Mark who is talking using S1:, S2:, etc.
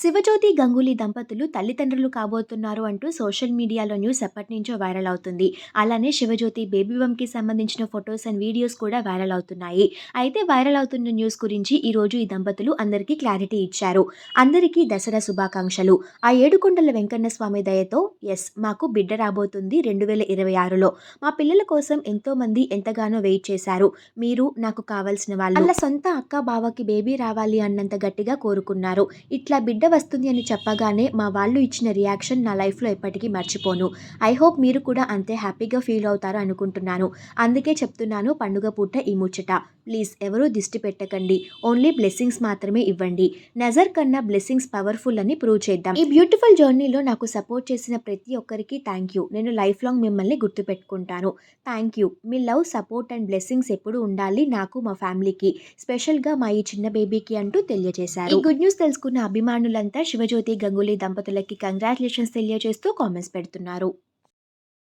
S1: శివజ్యోతి గంగూలీ దంపతులు తల్లిదండ్రులు కాబోతున్నారు అంటూ సోషల్ మీడియాలో న్యూస్ ఎప్పటినుంచో వైరల్ అవుతుంది. అలానే శివజ్యోతి బేబీ బంప్‌కి సంబంధించిన ఫోటోస్ అండ్ వీడియోస్ కూడా వైరల్ అవుతున్నాయి. అయితే వైరల్ అవుతున్న న్యూస్ గురించి ఈరోజు ఈ దంపతులు అందరికీ క్లారిటీ ఇచ్చారు. అందరికీ దసరా శుభాకాంక్షలు. ఆ ఏడుకొండల వెంకన్న స్వామి దయతో మాకు బిడ్డ రాబోతుంది 2026లో. మా పిల్లల కోసం ఎంతోమంది ఎంతగానో వెయిట్ చేశారు. మీరు నాకు కావాల్సిన వాళ్ళు. వాళ్ళ సొంత అక్క బావకి బేబీ రావాలి అన్నంత గట్టిగా కోరుకున్నారు. ఇట్లా బిడ్డ వస్తుంది అని చెప్పగానే మా వాళ్ళు ఇచ్చిన రియాక్షన్ నా లైఫ్‌లో ఎప్పటికీ మర్చిపోను. ఐ హోప్ మీరు కూడా అంతే హ్యాపీగా ఫీల్ అవుతారు అనుకుంటున్నాను. అందుకే చెప్తున్నాను పండుగ పూట ఈ ముచ్చట. ప్లీజ్ ఎవరూ దిష్టి పెట్టకండి. ఓన్లీ బ్లెస్సింగ్స్ మాత్రమే ఇవ్వండి. నజర్ కన్నా బ్లెస్సింగ్స్ పవర్‌ఫుల్ అని ప్రూవ్ చేద్దాం. ఈ బ్యూటిఫుల్ జర్నీలో నాకు సపోర్ట్ చేసిన ప్రతి ఒక్కరికి థ్యాంక్ యూ. నేను లైఫ్ లాంగ్ మిమ్మల్ని గుర్తుపెట్టుకుంటాను. Thank you. మీ లవ్, సపోర్ట్ అండ్ బ్లెస్సింగ్స్ ఎప్పుడూ ఉండాలి నాకు, మా ఫ్యామిలీకి. స్పెషల్‌గా మా ఈ చిన్న బేబీకి అంటూ తెలియజేశారు. ఈ గుడ్ న్యూస్ తెలుసుకున్న అభిమానులంతా శివజ్యోతి గంగూలీ దంపతులకి కంగ్రాచ్యులేషన్స్ తెలియజేస్తూ కామెంట్స్ పెడుతున్నారు.